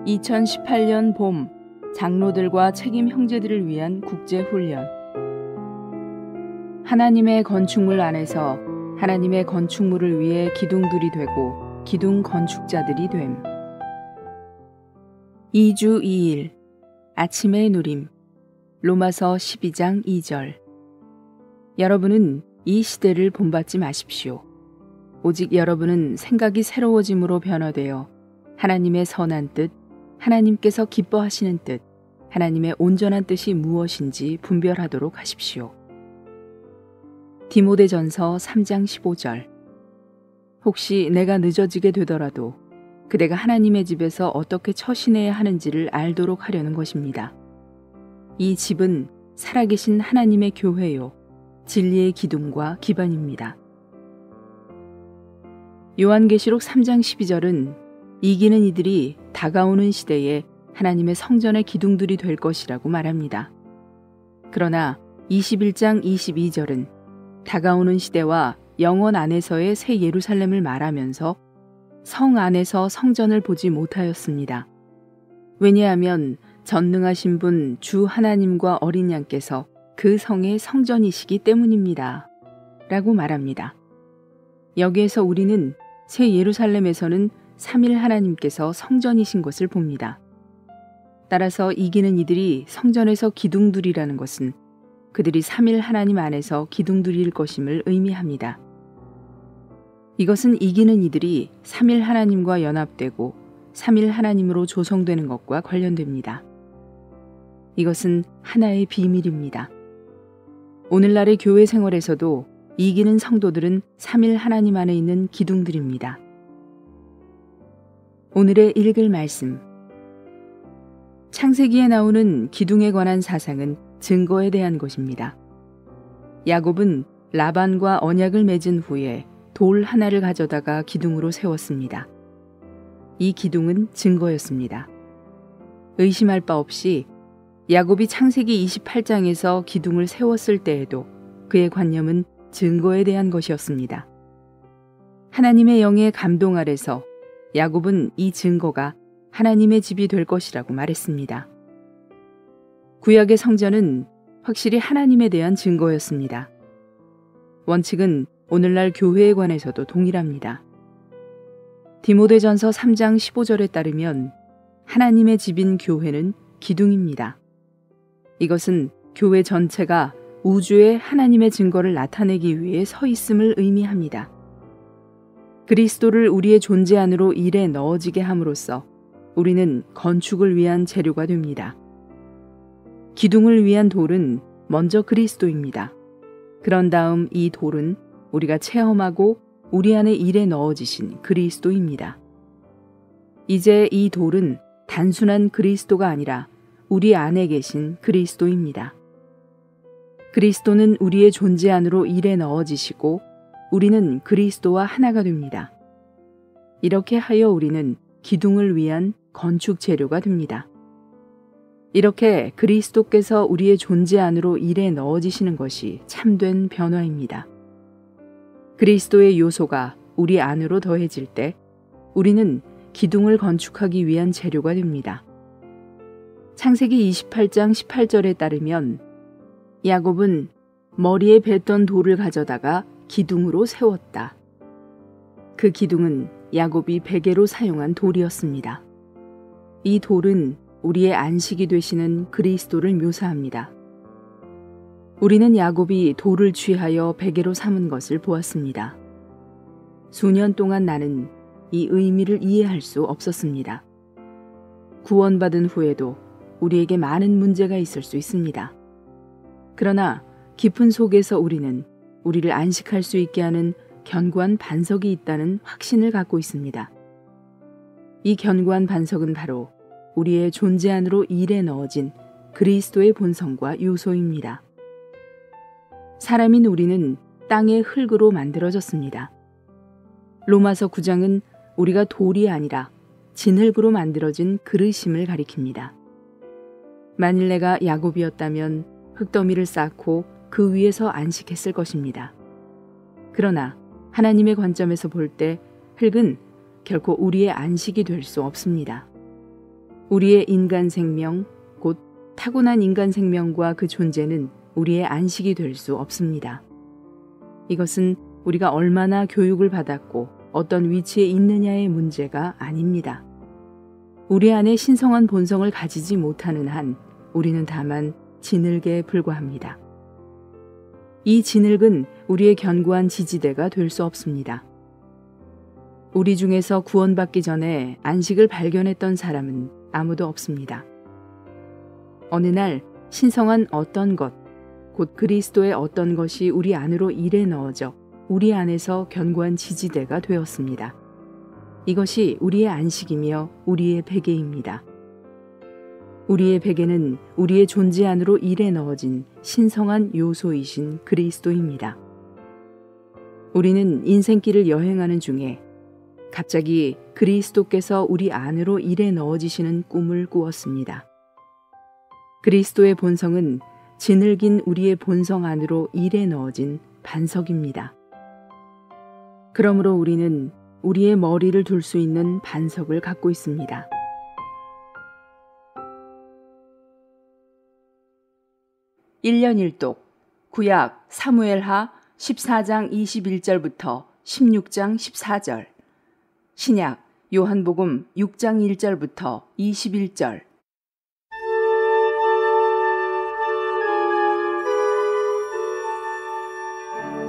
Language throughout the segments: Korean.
2018년 봄 장로들과 책임 형제들을 위한 국제훈련. 하나님의 건축물 안에서 하나님의 건축물을 위해 기둥들이 되고 기둥 건축자들이 됨. 2주 2일 아침의 누림. 로마서 12장 2절. 여러분은 이 시대를 본받지 마십시오. 오직 여러분은 생각이 새로워짐으로 변화되어 하나님의 선한 뜻, 하나님께서 기뻐하시는 뜻, 하나님의 온전한 뜻이 무엇인지 분별하도록 하십시오. 디모데전서 3장 15절. 혹시 내가 늦어지게 되더라도 그대가 하나님의 집에서 어떻게 처신해야 하는지를 알도록 하려는 것입니다. 이 집은 살아계신 하나님의 교회요, 진리의 기둥과 기반입니다. 요한계시록 3장 12절은 이기는 이들이 다가오는 시대에 하나님의 성전의 기둥들이 될 것이라고 말합니다. 그러나 21장 22절은 다가오는 시대와 영원 안에서의 새 예루살렘을 말하면서 성 안에서 성전을 보지 못하였습니다. 왜냐하면 전능하신 분 주 하나님과 어린 양께서 그 성의 성전이시기 때문입니다. 라고 말합니다. 여기에서 우리는 새 예루살렘에서는 삼일 하나님께서 성전이신 것을 봅니다. 따라서 이기는 이들이 성전에서 기둥들이라는 것은 그들이 삼일 하나님 안에서 기둥들일 것임을 의미합니다. 이것은 이기는 이들이 삼일 하나님과 연합되고 삼일 하나님으로 조성되는 것과 관련됩니다. 이것은 하나의 비밀입니다. 오늘날의 교회 생활에서도 이기는 성도들은 삼일 하나님 안에 있는 기둥들입니다. 오늘의 읽을 말씀. 창세기에 나오는 기둥에 관한 사상은 증거에 대한 것입니다. 야곱은 라반과 언약을 맺은 후에 돌 하나를 가져다가 기둥으로 세웠습니다. 이 기둥은 증거였습니다. 의심할 바 없이 야곱이 창세기 28장에서 기둥을 세웠을 때에도 그의 관념은 증거에 대한 것이었습니다. 하나님의 영의 감동 아래서 야곱은 이 증거가 하나님의 집이 될 것이라고 말했습니다. 구약의 성전은 확실히 하나님에 대한 증거였습니다. 원칙은 오늘날 교회에 관해서도 동일합니다. 디모데전서 3장 15절에 따르면 하나님의 집인 교회는 기둥입니다. 이것은 교회 전체가 우주에 하나님의 증거를 나타내기 위해 서 있음을 의미합니다. 그리스도를 우리의 존재 안으로 일에 넣어지게 함으로써 우리는 건축을 위한 재료가 됩니다. 기둥을 위한 돌은 먼저 그리스도입니다. 그런 다음 이 돌은 우리가 체험하고 우리 안에 일에 넣어지신 그리스도입니다. 이제 이 돌은 단순한 그리스도가 아니라 우리 안에 계신 그리스도입니다. 그리스도는 우리의 존재 안으로 일에 넣어지시고 우리는 그리스도와 하나가 됩니다. 이렇게 하여 우리는 기둥을 위한 건축 재료가 됩니다. 이렇게 그리스도께서 우리의 존재 안으로 일에 넣어지시는 것이 참된 변화입니다. 그리스도의 요소가 우리 안으로 더해질 때 우리는 기둥을 건축하기 위한 재료가 됩니다. 창세기 28장 18절에 따르면 야곱은 머리에 뱉던 돌을 가져다가 기둥으로 세웠다. 그 기둥은 야곱이 베개로 사용한 돌이었습니다. 이 돌은 우리의 안식이 되시는 그리스도를 묘사합니다. 우리는 야곱이 돌을 취하여 베개로 삼은 것을 보았습니다. 수년 동안 나는 이 의미를 이해할 수 없었습니다. 구원받은 후에도 우리에게 많은 문제가 있을 수 있습니다. 그러나 깊은 속에서 우리는 우리를 안식할 수 있게 하는 견고한 반석이 있다는 확신을 갖고 있습니다. 이 견고한 반석은 바로 우리의 존재 안으로 일에 넣어진 그리스도의 본성과 요소입니다. 사람인 우리는 땅의 흙으로 만들어졌습니다. 로마서 9장은 우리가 돌이 아니라 진흙으로 만들어진 그릇임을 가리킵니다. 만일 내가 야곱이었다면 흙더미를 쌓고 그 위에서 안식했을 것입니다. 그러나 하나님의 관점에서 볼 때 흙은 결코 우리의 안식이 될 수 없습니다. 우리의 인간 생명, 곧 타고난 인간 생명과 그 존재는 우리의 안식이 될 수 없습니다. 이것은 우리가 얼마나 교육을 받았고 어떤 위치에 있느냐의 문제가 아닙니다. 우리 안에 신성한 본성을 가지지 못하는 한 우리는 다만 진흙에 불과합니다. 이 진흙은 우리의 견고한 지지대가 될 수 없습니다. 우리 중에서 구원받기 전에 안식을 발견했던 사람은 아무도 없습니다. 어느 날 신성한 어떤 것, 곧 그리스도의 어떤 것이 우리 안으로 일에 넣어져 우리 안에서 견고한 지지대가 되었습니다. 이것이 우리의 안식이며 우리의 베개입니다. 우리의 베개는 우리의 존재 안으로 일에 넣어진 신성한 요소이신 그리스도입니다. 우리는 인생길을 여행하는 중에 갑자기 그리스도께서 우리 안으로 일에 넣어지시는 꿈을 꾸었습니다. 그리스도의 본성은 진흙인 우리의 본성 안으로 일에 넣어진 반석입니다. 그러므로 우리는 우리의 머리를 둘 수 있는 반석을 갖고 있습니다. (1년 1독) 구약 사무엘하 14장 21절부터 16장 14절, 신약 요한복음 6장 1절부터 21절.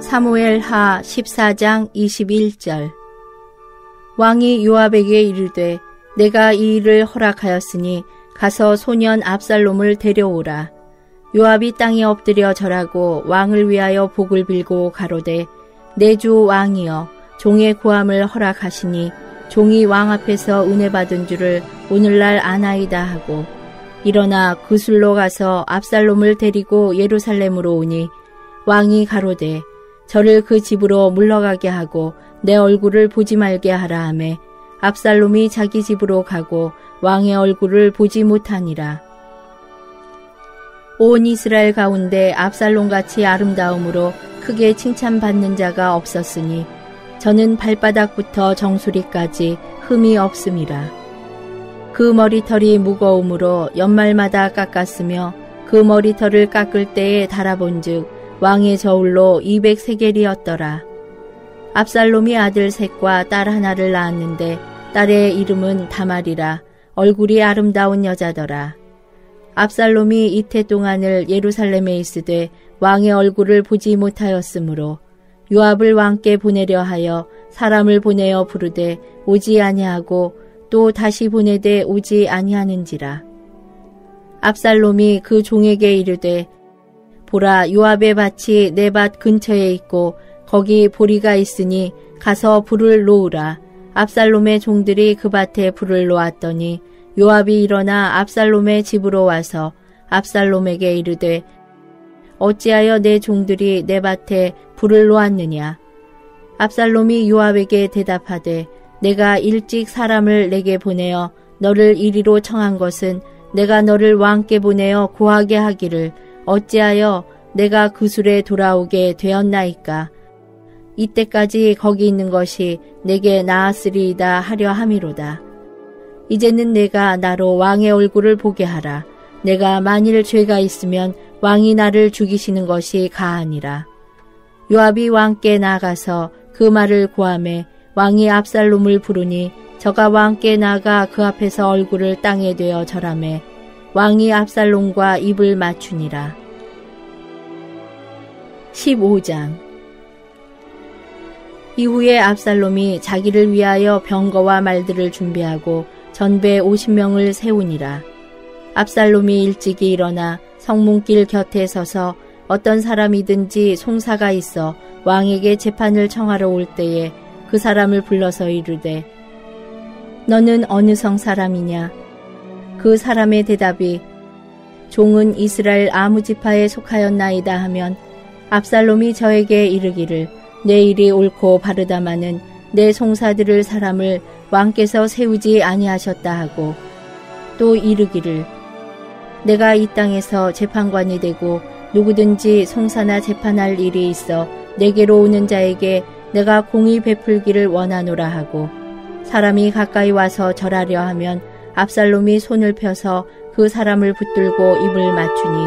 사무엘하 14장 21절. 왕이 요압에게 이르되 내가 이 일을 허락하였으니 가서 소년 압살롬을 데려오라. 요압이 땅에 엎드려 절하고 왕을 위하여 복을 빌고 가로되 내 주 왕이여 종의 구함을 허락하시니 종이 왕 앞에서 은혜 받은 줄을 오늘날 아나이다 하고 일어나 그술로 가서 압살롬을 데리고 예루살렘으로 오니 왕이 가로되 저를 그 집으로 물러가게 하고 내 얼굴을 보지 말게 하라 하매 압살롬이 자기 집으로 가고 왕의 얼굴을 보지 못하니라. 온 이스라엘 가운데 압살롬같이 아름다움으로 크게 칭찬받는 자가 없었으니 저는 발바닥부터 정수리까지 흠이 없음이라. 그 머리털이 무거움으로 연말마다 깎았으며 그 머리털을 깎을 때에 달아본즉 왕의 저울로 200세겔이었더라. 압살롬이 아들 셋과 딸 하나를 낳았는데 딸의 이름은 다말이라. 얼굴이 아름다운 여자더라. 압살롬이 이태 동안을 예루살렘에 있으되 왕의 얼굴을 보지 못하였으므로 요압을 왕께 보내려 하여 사람을 보내어 부르되 오지 아니하고 또 다시 보내되 오지 아니하는지라. 압살롬이 그 종에게 이르되 보라, 요압의 밭이 내 밭 근처에 있고 거기 보리가 있으니 가서 불을 놓으라. 압살롬의 종들이 그 밭에 불을 놓았더니 요압이 일어나 압살롬의 집으로 와서 압살롬에게 이르되 어찌하여 내 종들이 내 밭에 불을 놓았느냐. 압살롬이 요압에게 대답하되 내가 일찍 사람을 내게 보내어 너를 이리로 청한 것은 내가 너를 왕께 보내어 고하게 하기를 어찌하여 내가 그술에 돌아오게 되었나이까. 이때까지 거기 있는 것이 내게 나았으리이다 하려 함이로다. 이제는 내가 나로 왕의 얼굴을 보게 하라. 내가 만일 죄가 있으면 왕이 나를 죽이시는 것이 가하니라. 요압이 왕께 나가서 그 말을 고하매 왕이 압살롬을 부르니 저가 왕께 나가 그 앞에서 얼굴을 땅에 대어 절하매 왕이 압살롬과 입을 맞추니라. 15장. 이후에 압살롬이 자기를 위하여 병거와 말들을 준비하고 전배 50명을 세우니라. 압살롬이 일찍이 일어나 성문길 곁에 서서 어떤 사람이든지 송사가 있어 왕에게 재판을 청하러 올 때에 그 사람을 불러서 이르되 너는 어느 성 사람이냐? 그 사람의 대답이 종은 이스라엘 아무 지파에 속하였나이다 하면 압살롬이 저에게 이르기를 내 일이 옳고 바르다마는 내 송사들을 사람을 왕께서 세우지 아니하셨다 하고 또 이르기를 내가 이 땅에서 재판관이 되고 누구든지 송사나 재판할 일이 있어 내게로 오는 자에게 내가 공의 베풀기를 원하노라 하고 사람이 가까이 와서 절하려 하면 압살롬이 손을 펴서 그 사람을 붙들고 입을 맞추니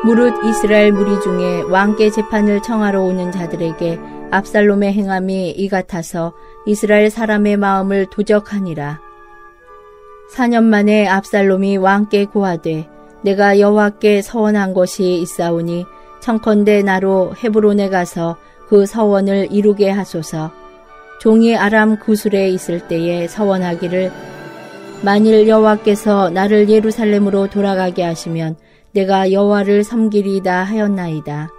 무릇 이스라엘 무리 중에 왕께 재판을 청하러 오는 자들에게 압살롬의 행함이 이 같아서 이스라엘 사람의 마음을 도적하니라. 4년 만에 압살롬이 왕께 고하되 내가 여호와께 서원한 것이 있사오니 청컨대 나로 헤브론에 가서 그 서원을 이루게 하소서. 종이 아람 구술에 있을 때에 서원하기를 만일 여호와께서 나를 예루살렘으로 돌아가게 하시면 내가 여호와를 섬기리이다 하였나이다.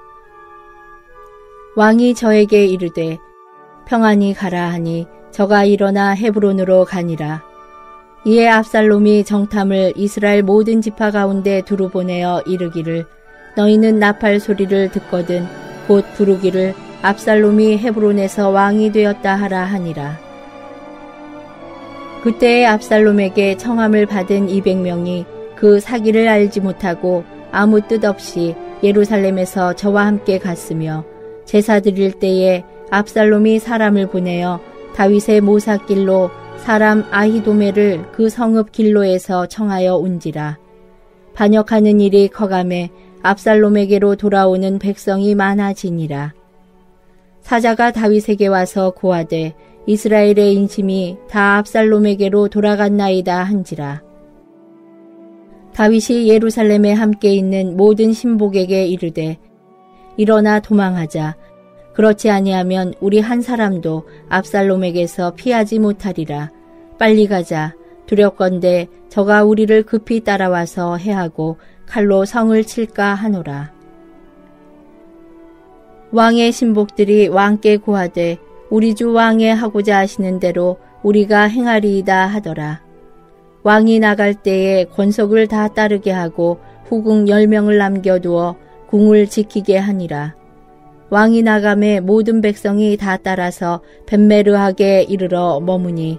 왕이 저에게 이르되 평안히 가라 하니 저가 일어나 헤브론으로 가니라. 이에 압살롬이 정탐을 이스라엘 모든 지파 가운데 두루 보내어 이르기를 너희는 나팔 소리를 듣거든 곧 부르기를 압살롬이 헤브론에서 왕이 되었다 하라 하니라. 그때에 압살롬에게 청함을 받은 200명이 그 사기를 알지 못하고 아무 뜻 없이 예루살렘에서 저와 함께 갔으며 제사 드릴 때에 압살롬이 사람을 보내어 다윗의 모사길로 사람 아히도멜을 그 성읍 길로에서 청하여 온지라. 반역하는 일이 커가매 압살롬에게로 돌아오는 백성이 많아지니라. 사자가 다윗에게 와서 고하되 이스라엘의 인심이 다 압살롬에게로 돌아갔나이다 한지라. 다윗이 예루살렘에 함께 있는 모든 신복에게 이르되 일어나 도망하자. 그렇지 아니하면 우리 한 사람도 압살롬에게서 피하지 못하리라. 빨리 가자. 두렵건대 저가 우리를 급히 따라와서 해하고 칼로 성을 칠까 하노라. 왕의 신복들이 왕께 고하되 우리 주 왕의 하고자 하시는 대로 우리가 행하리이다 하더라. 왕이 나갈 때에 권속을 다 따르게 하고 후궁 10명을 남겨두어 궁을 지키게 하니라. 왕이 나감에 모든 백성이 다 따라서 벳메르하게 이르러 머무니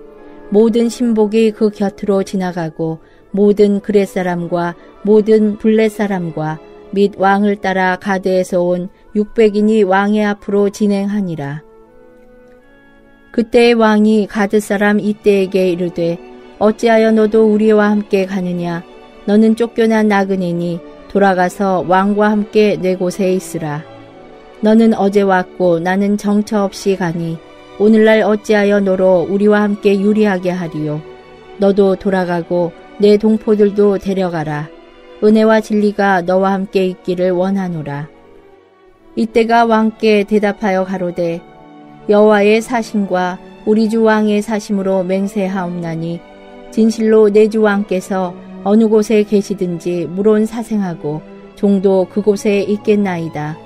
모든 신복이 그 곁으로 지나가고 모든 그렛 사람과 모든 블렛 사람과 및 왕을 따라 가드에서 온 600인이 왕의 앞으로 진행하니라. 그때 왕이 가드 사람 이때에게 이르되 어찌하여 너도 우리와 함께 가느냐. 너는 쫓겨난 나그네니 돌아가서 왕과 함께 내 곳에 있으라. 너는 어제 왔고 나는 정처 없이 가니 오늘날 어찌하여 너로 우리와 함께 유리하게 하리요. 너도 돌아가고 내 동포들도 데려가라. 은혜와 진리가 너와 함께 있기를 원하노라. 이때가 왕께 대답하여 가로되 여호와의 사심과 우리 주 왕의 사심으로 맹세하옵나니 진실로 내 주 왕께서 어느 곳에 계시든지 물론 사생하고 종도 그곳에 있겠나이다.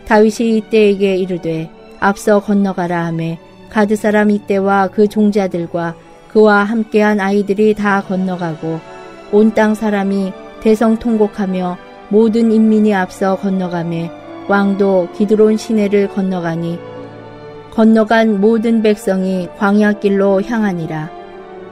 다윗이 이때에게 이르되 앞서 건너가라 하매 가드 사람 이때와 그 종자들과 그와 함께한 아이들이 다 건너가고 온 땅 사람이 대성통곡하며 모든 인민이 앞서 건너가매 왕도 기드론 시내를 건너가니 건너간 모든 백성이 광야길로 향하니라.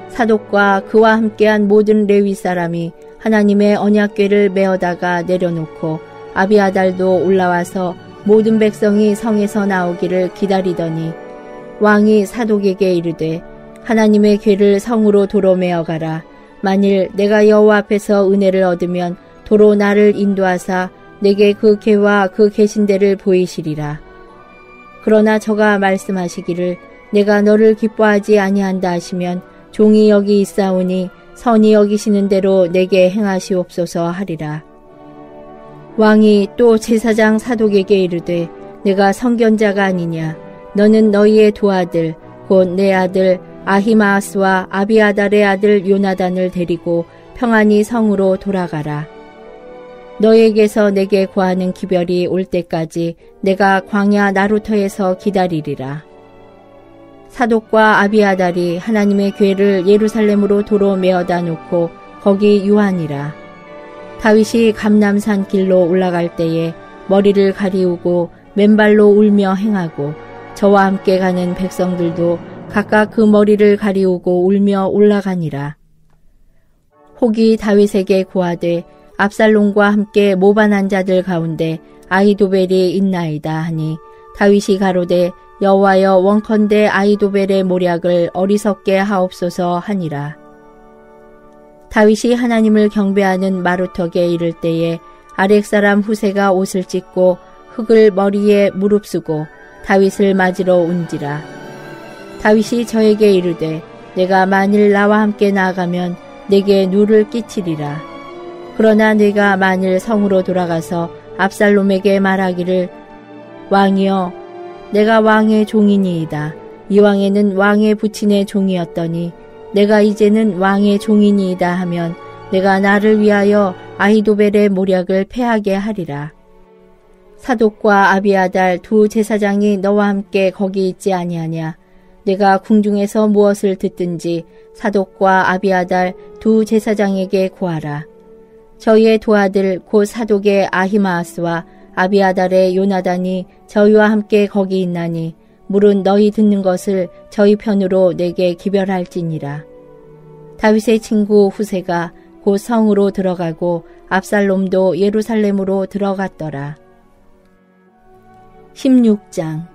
사독과 그와 함께한 모든 레위 사람이 하나님의 언약궤를 메어다가 내려놓고 아비아달도 올라와서 모든 백성이 성에서 나오기를 기다리더니 왕이 사독에게 이르되 하나님의 궤를 성으로 도로 메어가라. 만일 내가 여호와 앞에서 은혜를 얻으면 도로 나를 인도하사 내게 그 궤와 그 계신 데를 보이시리라. 그러나 저가 말씀하시기를 내가 너를 기뻐하지 아니한다 하시면 종이 여기 있사오니 선히 여기시는 대로 내게 행하시옵소서 하리라. 왕이 또 제사장 사독에게 이르되 내가 선견자가 아니냐. 너는 너희의 두 아들 곧 내 아들 아히마아스와 아비아달의 아들 요나단을 데리고 평안히 성으로 돌아가라. 너에게서 내게 구하는 기별이 올 때까지 내가 광야 나루터에서 기다리리라. 사독과 아비아달이 하나님의 궤를 예루살렘으로 도로 메어다 놓고 거기 유하니라. 다윗이 감람산 길로 올라갈 때에 머리를 가리우고 맨발로 울며 행하고 저와 함께 가는 백성들도 각각 그 머리를 가리우고 울며 올라가니라. 혹이 다윗에게 고하되 압살롬과 함께 모반한 자들 가운데 아히도벨이 있나이다 하니 다윗이 가로되 여호와여 원컨대 아히도벨의 모략을 어리석게 하옵소서 하니라. 다윗이 하나님을 경배하는 마루턱에 이를 때에 아렉 사람 후세가 옷을 찢고 흙을 머리에 무릅쓰고 다윗을 맞으러 온지라. 다윗이 저에게 이르되 내가 만일 나와 함께 나아가면 내게 누를 끼치리라. 그러나 내가 만일 성으로 돌아가서 압살롬에게 말하기를 왕이여 내가 왕의 종이니이다. 이왕에는 왕의 부친의 종이었더니 내가 이제는 왕의 종이니이다 하면 내가 나를 위하여 아히도벨의 모략을 패하게 하리라. 사독과 아비아달 두 제사장이 너와 함께 거기 있지 아니하냐. 내가 궁중에서 무엇을 듣든지 사독과 아비아달 두 제사장에게 구하라. 저희의 두 아들 곧 사독의 아히마아스와 아비아달의 요나단이 저희와 함께 거기 있나니 물은 너희 듣는 것을 저희 편으로 내게 기별할지니라. 다윗의 친구 후세가 곧 성으로 들어가고 압살롬도 예루살렘으로 들어갔더라. 16장.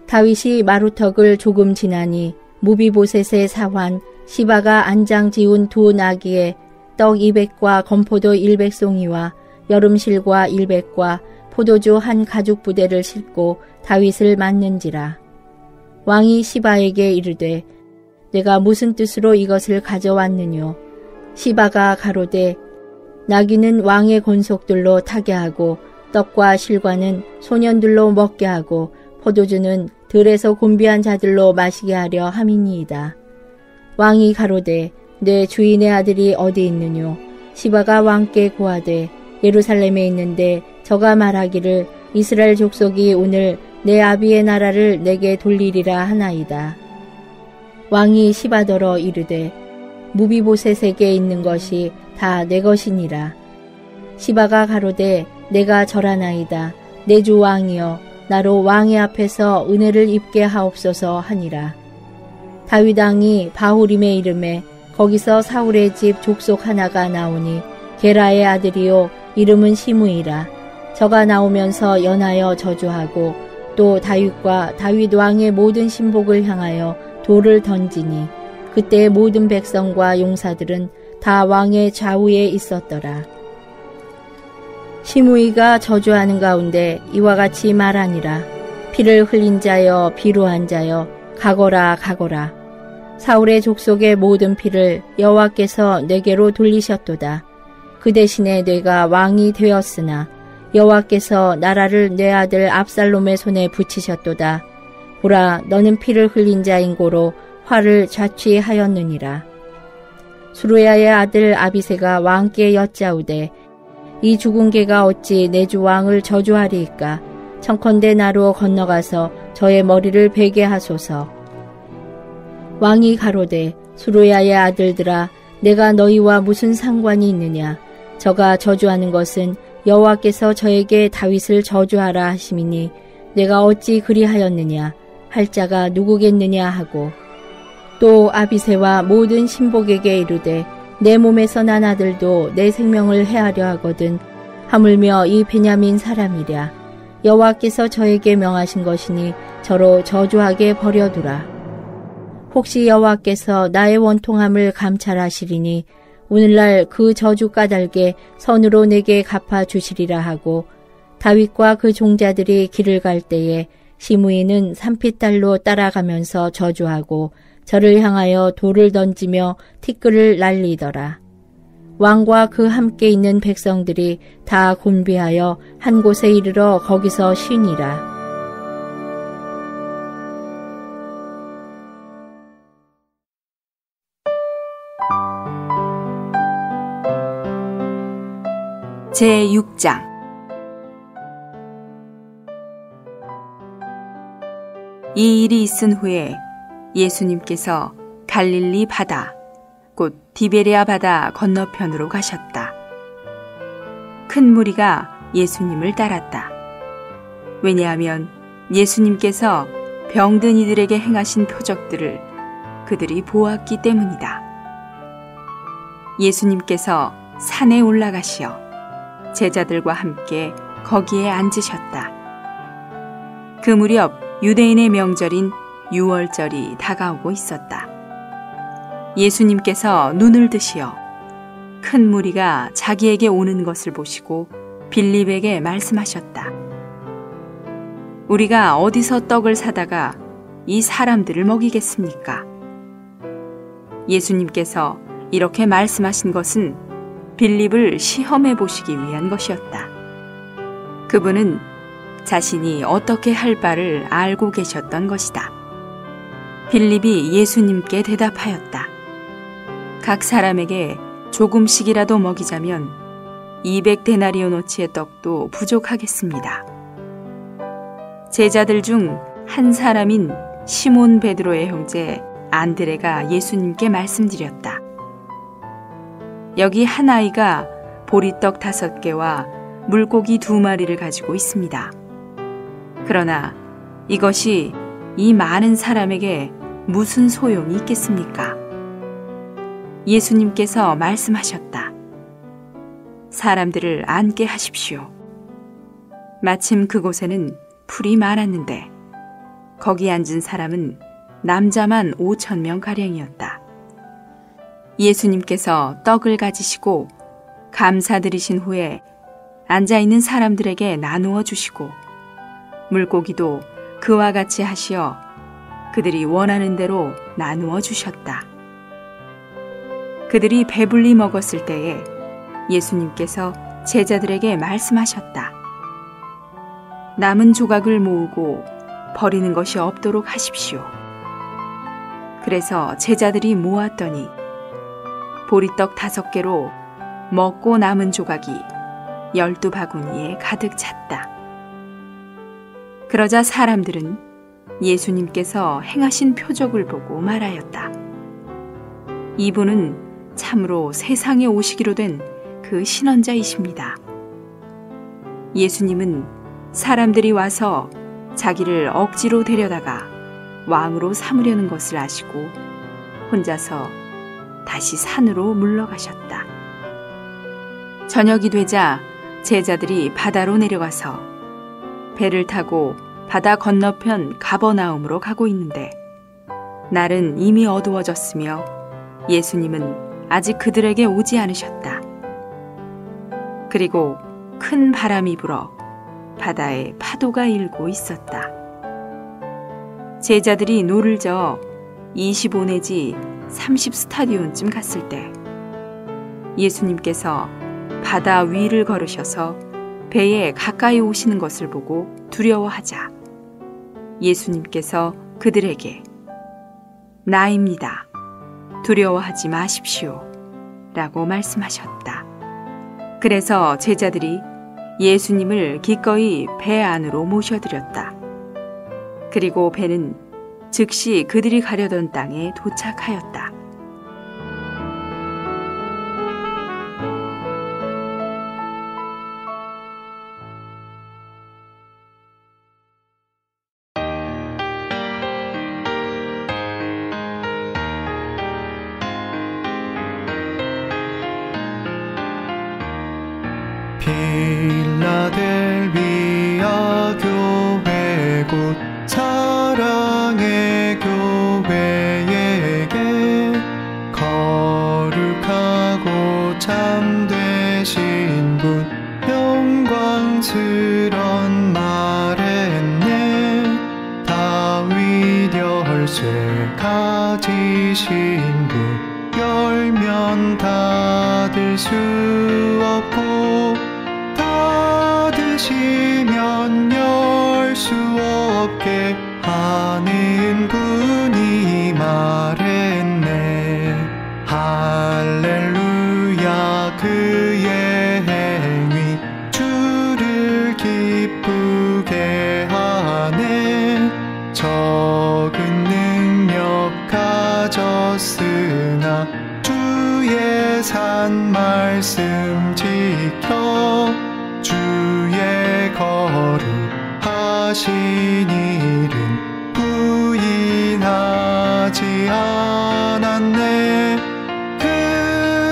다윗이 마루턱을 조금 지나니 무비보셋의 사환 시바가 안장 지운 두 나귀에 떡 200과 건포도 100송이와 여름실과 100과 포도주 한 가죽 부대를 싣고 다윗을 맞는지라. 왕이 시바에게 이르되 내가 무슨 뜻으로 이것을 가져왔느뇨. 시바가 가로되 나귀는 왕의 권속들로 타게 하고 떡과 실과는 소년들로 먹게 하고 포도주는 들에서 곤비한 자들로 마시게 하려 함이니이다. 왕이 가로되 내 주인의 아들이 어디 있느뇨. 시바가 왕께 고하되 예루살렘에 있는데 저가 말하기를 이스라엘 족속이 오늘 내 아비의 나라를 내게 돌리리라 하나이다. 왕이 시바더러 이르되 무비보셋에게 있는 것이 다 내 것이니라. 시바가 가로되 내가 절하나이다. 내 주 왕이여 나로 왕의 앞에서 은혜를 입게 하옵소서 하니라. 다윗 왕이 바후림에 이름에 거기서 사울의 집 족속 하나가 나오니 게라의 아들이요 이름은 시므이라. 저가 나오면서 연하여 저주하고 또 다윗과 다윗 왕의 모든 신복을 향하여 돌을 던지니 그때 모든 백성과 용사들은 다 왕의 좌우에 있었더라. 시므이가 저주하는 가운데 이와 같이 말하니라. 피를 흘린 자여 비루한 자여 가거라 가거라. 사울의 족속의 모든 피를 여호와께서 내게로 돌리셨도다. 그 대신에 내가 왕이 되었으나 여호와께서 나라를 내 아들 압살롬의 손에 붙이셨도다. 보라 너는 피를 흘린 자인 고로 화를 자취하였느니라. 수루야의 아들 아비새가 왕께 여짜오되 이 죽은 개가 어찌 내 주 왕을 저주하리이까. 청컨대 나로 건너가서 저의 머리를 베게 하소서. 왕이 가로되 수루야의 아들들아 내가 너희와 무슨 상관이 있느냐. 저가 저주하는 것은 여호와께서 저에게 다윗을 저주하라 하심이니 내가 어찌 그리하였느냐 할 자가 누구겠느냐 하고 또 아비새와 모든 신복에게 이르되 내 몸에서 난 아들도 내 생명을 해하려 하거든 하물며 이 베냐민 사람이랴. 여호와께서 저에게 명하신 것이니 저로 저주하게 버려두라. 혹시 여호와께서 나의 원통함을 감찰하시리니 오늘날 그 저주 까닭에 선으로 내게 갚아주시리라 하고 다윗과 그 종자들이 길을 갈 때에 시므이는 산피딸로 따라가면서 저주하고 저를 향하여 돌을 던지며 티끌을 날리더라. 왕과 그 함께 있는 백성들이 다 곤비하여 한 곳에 이르러 거기서 쉬니라. 제6장. 이 일이 있은 후에 예수님께서 갈릴리 바다 곧 디베레아 바다 건너편으로 가셨다. 큰 무리가 예수님을 따랐다. 왜냐하면 예수님께서 병든 이들에게 행하신 표적들을 그들이 보았기 때문이다. 예수님께서 산에 올라가시어 제자들과 함께 거기에 앉으셨다. 그 무렵 유대인의 명절인 유월절이 다가오고 있었다. 예수님께서 눈을 드시어 큰 무리가 자기에게 오는 것을 보시고 빌립에게 말씀하셨다. 우리가 어디서 떡을 사다가 이 사람들을 먹이겠습니까? 예수님께서 이렇게 말씀하신 것은 빌립을 시험해 보시기 위한 것이었다. 그분은 자신이 어떻게 할 바를 알고 계셨던 것이다. 빌립이 예수님께 대답하였다. 각 사람에게 조금씩이라도 먹이자면 200데나리오노치의 떡도 부족하겠습니다. 제자들 중 한 사람인 시몬 베드로의 형제 안드레가 예수님께 말씀드렸다. 여기 한 아이가 보리떡 5개와 물고기 2마리를 가지고 있습니다. 그러나 이것이 이 많은 사람에게 무슨 소용이 있겠습니까? 예수님께서 말씀하셨다. 사람들을 앉게 하십시오. 마침 그곳에는 풀이 많았는데 거기 앉은 사람은 남자만 5,000명가량이었다. 예수님께서 떡을 가지시고 감사드리신 후에 앉아있는 사람들에게 나누어 주시고 물고기도 그와 같이 하시어 그들이 원하는 대로 나누어 주셨다. 그들이 배불리 먹었을 때에 예수님께서 제자들에게 말씀하셨다. 남은 조각을 모으고 버리는 것이 없도록 하십시오. 그래서 제자들이 모았더니 보리떡 5개로 먹고 남은 조각이 12바구니에 가득 찼다. 그러자 사람들은 예수님께서 행하신 표적을 보고 말하였다. 이분은 참으로 세상에 오시기로 된 그 신원자이십니다. 예수님은 사람들이 와서 자기를 억지로 데려다가 왕으로 삼으려는 것을 아시고 혼자서 다시 산으로 물러가셨다. 저녁이 되자 제자들이 바다로 내려가서 배를 타고 바다 건너편 가버나움으로 가고 있는데 날은 이미 어두워졌으며 예수님은 아직 그들에게 오지 않으셨다. 그리고 큰 바람이 불어 바다에 파도가 일고 있었다. 제자들이 노를 저어 25 내지 30 스타디온쯤 갔을 때 예수님께서 바다 위를 걸으셔서 배에 가까이 오시는 것을 보고 두려워하자 예수님께서 그들에게 나입니다. 두려워하지 마십시오. 라고 말씀하셨다. 그래서 제자들이 예수님을 기꺼이 배 안으로 모셔드렸다. 그리고 배는 즉시 그들이 가려던 땅에 도착하였다. 필라델비아 교회 곧 사랑의 교회에게 거룩하고 참되신 분 영광스런 말했네. 다윗 열쇠 가지신 분 열면 닫을 수 없고 닫으시면 열 수 없게 하는 분이 말했네. 할렐루야. 그의 행위 주를 기쁘게 하네. 적은 능력 가졌으나 주의 산 말씀 지켜 주의 거룩하신 일은 부인하지 않았네. 그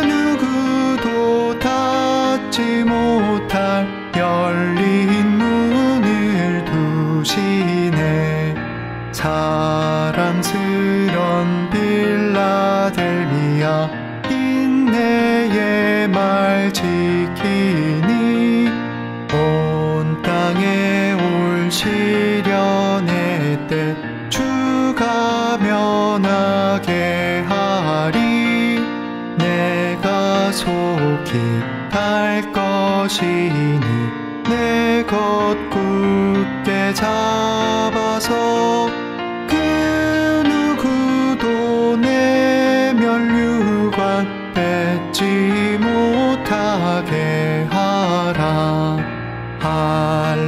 누구도 닫지 못할 열린 문을 두시네. 사랑스런 빌라 아들이야 인내의 말 지키니 온 땅에 올 시련의 때 주가 면하게 하리 내가 속히 갈 것이니 내 것 굳게 잡아서 그 누구도 내 면류관 뺏지 못하게 하라 할렐루야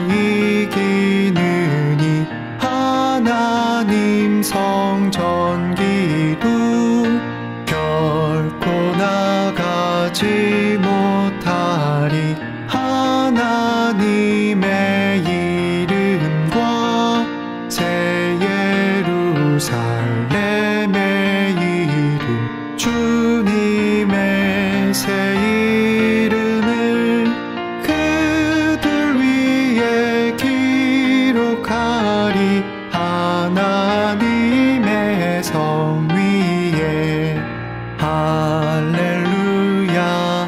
이기느니 하나님 성전 기둥 결코 나가지 못하리 하나님의 이름과 새 예루살렘의 이름 주님의 새 이름을 그들 위에 기록하리 하나님의 성 위에 할렐루야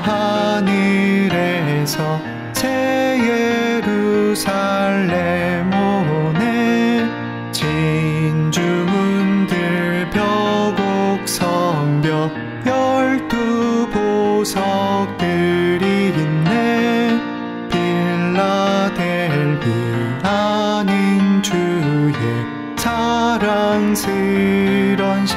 하늘에서 새 예루살렘 오네 진주문들 벽옥 성벽 12 보석들이 있네 빌라델비 아닌 주의 사랑스런 시